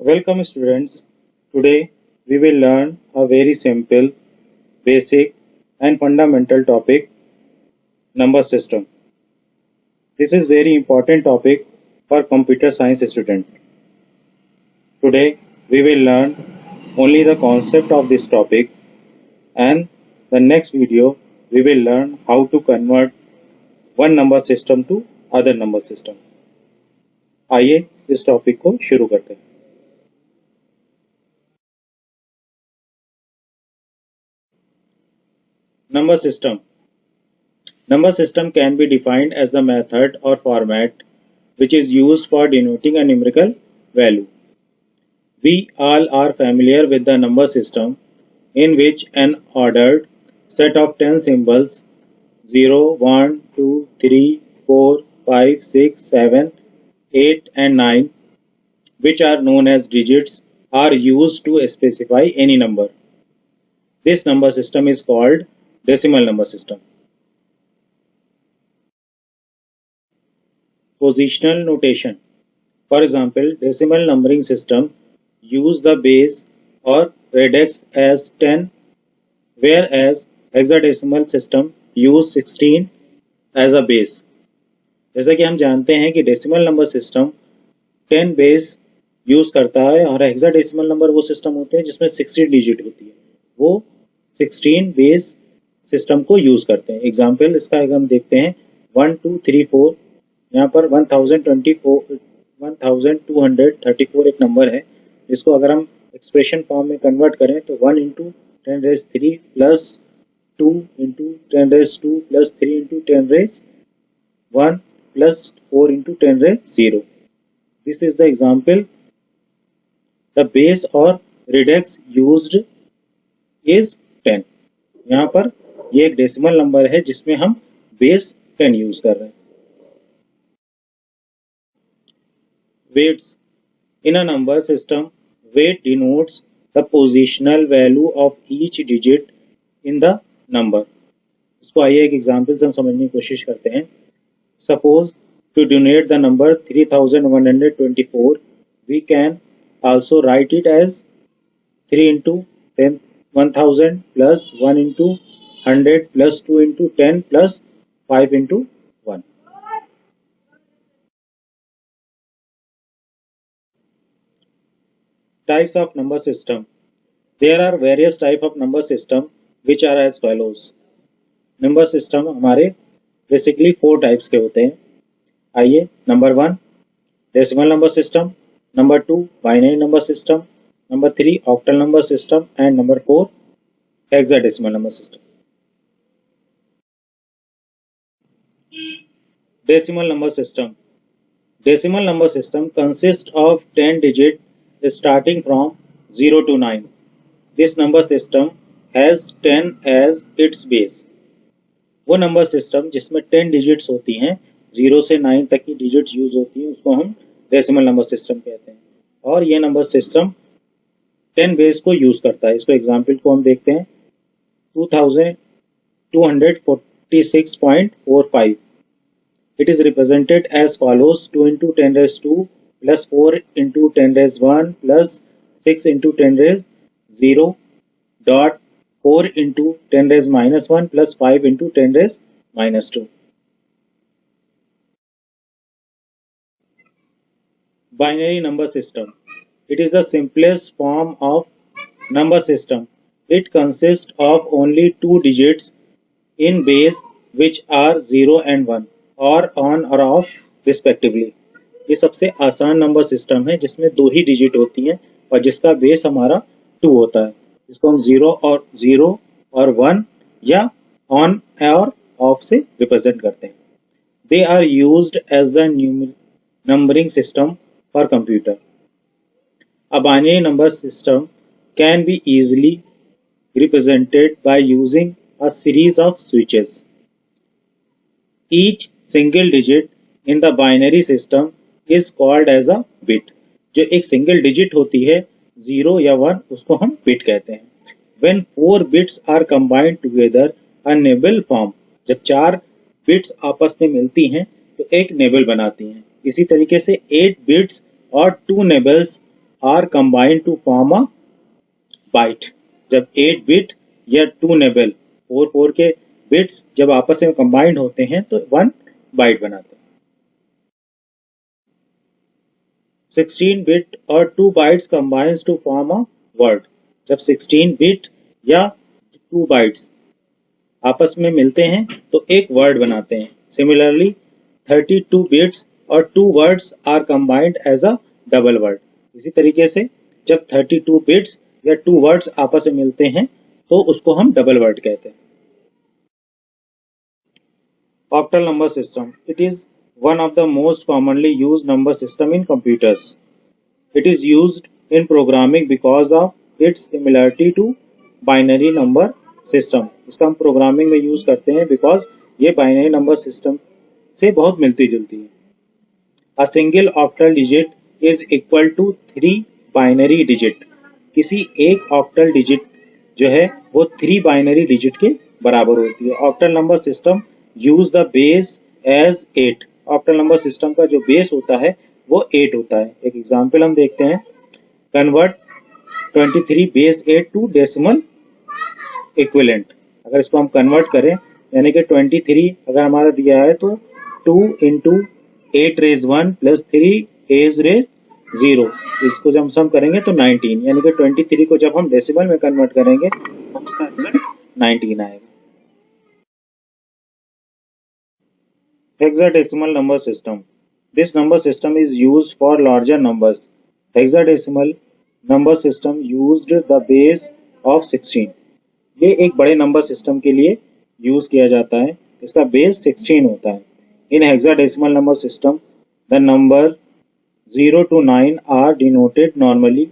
Welcome students. Today we will learn a very simple, basic and fundamental topic, number system. This is very important topic for computer science student. Today we will learn only the concept of this topic, and the next video we will learn how to convert one number system to other number system. आइए इस topic को शुरू करते हैं. Number system. Number system can be defined as the method or format which is used for denoting a numerical value. We all are familiar with the number system, in which an ordered set of 10 symbols 0, 1, 2, 3, 4, 5, 6, 7, 8 and 9, which are known as digits, are used to specify any number. This number system is called decimal number system. Positional notation. For example, decimal numbering system use the base or radix as 10, whereas hexadecimal system use 16 as a base. जैसा कि हम जानते हैं कि decimal number system 10 base use करता है और hexadecimal number वो सिस्टम होते हैं जिसमें 16 डिजिट होती है, वो 16 बेस सिस्टम को यूज करते हैं. एग्जाम्पल इसका अगर हम देखते हैं 1 2 3 4, यहाँ पर 1234 एक नंबर है जिसको अगर हम एक्सप्रेशन फॉर्म में कन्वर्ट करें तो 1 into 10³ plus 2 into 10² plus 3 into 10⁻1 plus 4 into 10⁻0. This is the example. The base और रिडेक्स यूज्ड इज 10. यहाँ पर ये एक डेसिमल नंबर है जिसमें हम बेस 10 यूज कर रहे हैं. Weights. In a number system, weight denotes the positional value of each digit in the number. इसको आइए एक एग्जाम्पल से हम समझने की कोशिश करते हैं. Suppose to denote the number 3124, we can also write it as 3 into 1000 plus 1 into 100 plus 2 into 10 plus 5 into 1. Types of number system. There are various type of number system which are as follows. Number system हमारे basically 4 types के होते हैं. आइए. Number 1 decimal number system, number 2 binary number system, number 3 octal number system and number 4 hexadecimal number system. Decimal number system. Decimal number system consists of 10 digits starting from 0 to 9. This number system has 10 as its base. वो number system जिसमें 10 digits होती हैं, 0 से 9 तक की digits use होती हैं, उसको हम डेसिमल नंबर सिस्टम कहते हैं. और ये नंबर सिस्टम 10 बेस को यूज करता है. इसको एग्जाम्पल को हम देखते हैं. 2246.45. It is represented as follows: 2 into 10⁻2 plus 4 into 10⁻1 plus 6 into 10⁻0 dot 4 into 10⁻1 plus 5 into 10⁻2. Binary number system. It is the simplest form of number system. It consists of only 2 digits in base which are 0 and 1 or on or off respectively. ये सबसे आसान number system है जिसमें 2 ही digit होती हैं और जिसका base हमारा 2 होता है. इसको हम 0 और 1 या ऑन और ऑफ से रिप्रेजेंट करते हैं. They are used as the numbering system for computer. A binary number system can be easily represented by using a series of switches. Each single digit in the binary system is called as a bit. जो एक single digit होती है 0 या 1 उसको हम bit कहते हैं. When 4 bits are combined together, a nibble form. जब 4 बिट्स आपस में मिलती हैं तो एक नेबल बनाती हैं. इसी तरीके से 8 बिट्स और 2 nibbles are combined to form a byte. जब 8 बिट या 2 नेबल 4 के बिट्स जब आपस में कंबाइंड होते हैं तो 1 बाइट बनाते हैं. 16 बिट और 2 bytes combines to form a word. जब 16 बिट या 2 बाइट्स आपस में मिलते हैं तो एक वर्ड बनाते हैं. सिमिलरली 32 बिट्स और 2 words are combined as a double word. इसी तरीके से जब 32 बिट्स या 2 वर्ड्स आपस में मिलते हैं तो उसको हम डबल वर्ड कहते हैं. Octal number system. It is one of the most commonly used number system in computers. It is used in programming because of its similarity to binary number system. इसका हम प्रोग्रामिंग में use करते हैं because ये binary number system से बहुत मिलती जुलती है. A single octal digit is equal to 3 binary digit. किसी एक ऑक्टल डिजिट जो है वो 3 बाइनरी डिजिट के बराबर होती है. Octal number system use the base as 8. Octal number system का जो बेस होता है वो 8 होता है. एक एग्जांपल हम देखते हैं. Convert 23 base 8 to decimal equivalent. अगर इसको हम कन्वर्ट करें यानी कि 23 अगर हमारा दिया है तो 2 into 8 raise 1 plus 3 as raise 0. इसको जब हम सम करेंगे तो 19 यानी कि 23 को जब हम डेसिमल में कन्वर्ट करेंगे तो उसका आंसर 19 आएगा. Hexadecimal number system. This number system is used for larger numbers. Hexadecimal number system used the base of 16. ये एक बड़े नंबर सिस्टम के लिए यूज किया जाता है. इसका बेस 16 होता है. In hexadecimal number system, the number 0 to 9 are denoted normally,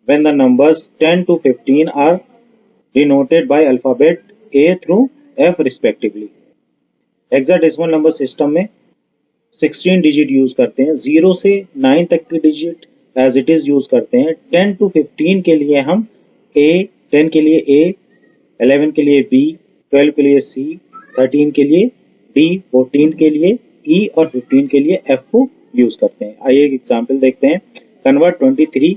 when the numbers 10 to 15 are denoted by alphabet A through F respectively. Hexadecimal number system में 16 डिजिट यूज करते हैं. 0 से 9 तक के digit as it is use करते हैं. 10 to 15 के लिए हम A, 10 के लिए A, 11 के लिए B, 12 के लिए C, 13 के लिए D, 14 के लिए E और 15 के लिए F को यूज करते हैं. आइए एक एग्जांपल देखते हैं. कन्वर्ट 23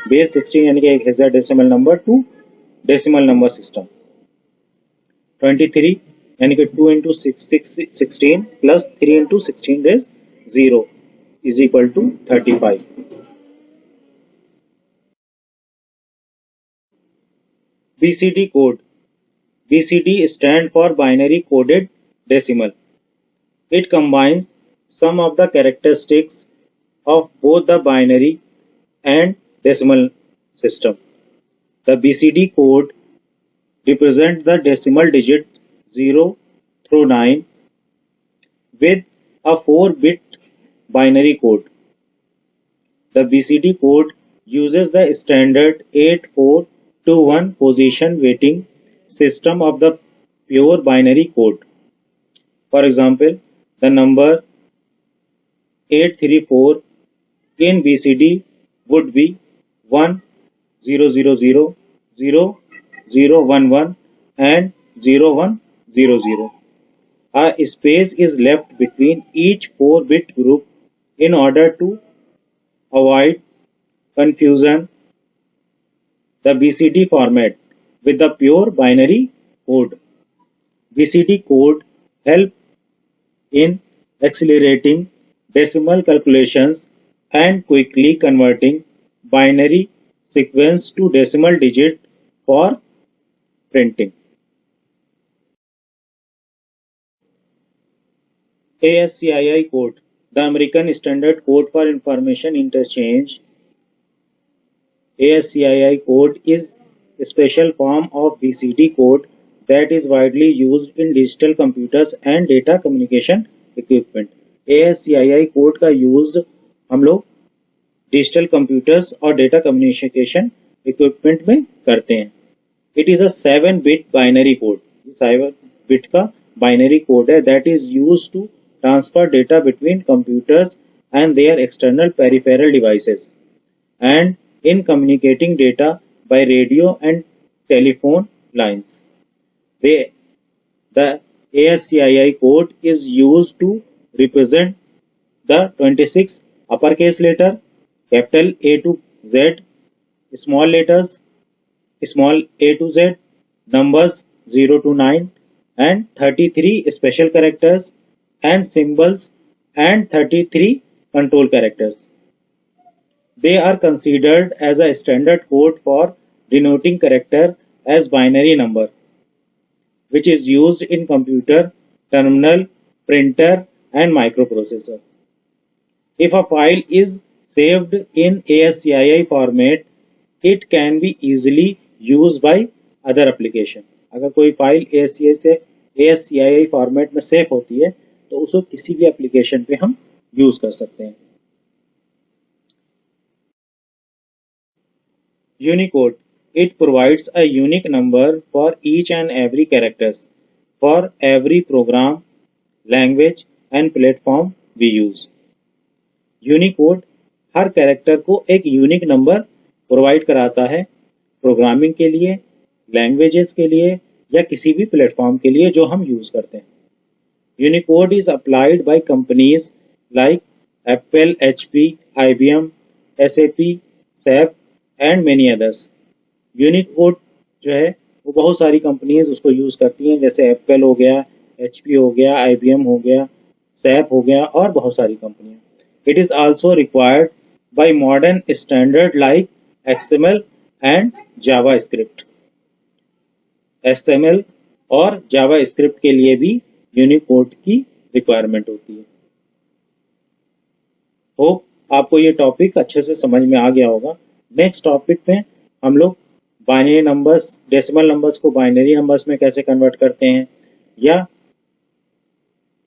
बेस 16 यानी कि एक hexadecimal number to decimal number system. 23 यानी कि 2 into 16 plus 3 into 16 raise 0 is equal to 35. BCD code. BCD stand for binary coded decimal. It combines some of the characteristics of both the binary and decimal system. The BCD code represents the decimal digit 0 through 9 with a 4-bit binary code. The BCD code uses the standard 8-4-2-1 position weighting system of the pure binary code. For example, the number 834 in BCD would be 1 0 0 0 0 0 1 1 and 0 1 0 0. A space is left between each 4-bit group in order to avoid confusion. The BCD format with the pure binary code. BCD code help in accelerating decimal calculations and quickly converting binary sequence to decimal digit for printing. ASCII code, the American Standard Code for Information Interchange. ASCII code is a special form of BCD code that is widely used in digital computers and data communication equipment. ASCII code का use हम लोग digital computers और data communication equipment में करते हैं. It is a 7-bit binary code. 7-bit का binary code है that is used to transfer data between computers and their external peripheral devices and in communicating data by radio and telephone lines. The ASCII code is used to represent the 26 uppercase letter, capital A to Z small letters, small a to z, numbers 0 to 9, and 33 special characters and symbols and 33 control characters. They are considered as a standard code for denoting character as binary number, which is used in computer, terminal, printer, and microprocessor. If a file is saved in ASCII format, it can be easily used by other application. अगर कोई file ASCII format में save होती है तो उसको किसी भी application पे हम यूज कर सकते हैं. Unicode. It provides a unique number for each and every characters for every program, language and platform we use. Unicode her character को एक यूनिक नंबर प्रोवाइड कराता है प्रोग्रामिंग के लिए, लैंग्वेजेस के लिए या किसी भी प्लेटफॉर्म के लिए जो हम यूज करते हैं. Unicode is applied by companies like Apple, HP, IBM, SAP, SAP and many others. Unicode जो है वो बहुत सारी कंपनीज उसको यूज करती हैं, जैसे एप्पल हो गया, HP हो गया, IBM हो गया, SAP हो गया और बहुत सारी कंपनियां. It is also required by modern standard like XML and JavaScript. HTML और JavaScript के लिए भी यूनिकोड की रिक्वायरमेंट होती है. होप आपको ये टॉपिक अच्छे से समझ में आ गया होगा. नेक्स्ट टॉपिक में हम लोग बाइनरी नंबर्स, डेसिमल नंबर्स को बाइनरी नंबर्स में कैसे कन्वर्ट करते हैं, या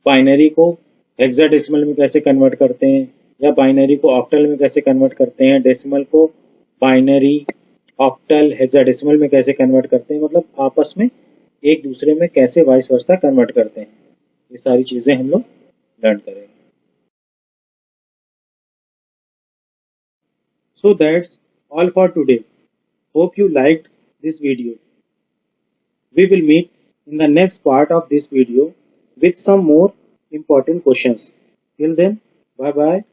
बाइनरी को हेक्साडेसिमल में कैसे कन्वर्ट करते हैं, या बाइनरी को ऑक्टल में कैसे कन्वर्ट करते हैं, डेसिमल को बाइनरी, ऑक्टल, हेक्साडेसिमल में कैसे कन्वर्ट करते हैं, मतलब आपस में एक दूसरे में कैसे वाइस वर्सा कन्वर्ट करते हैं. ये सारी चीजें हम लोग लर्न करेंगे. So that's all for today. Hope you liked this video. We will meet in the next part of this video with some more important questions. Till then, bye bye.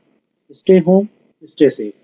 Stay home, stay safe.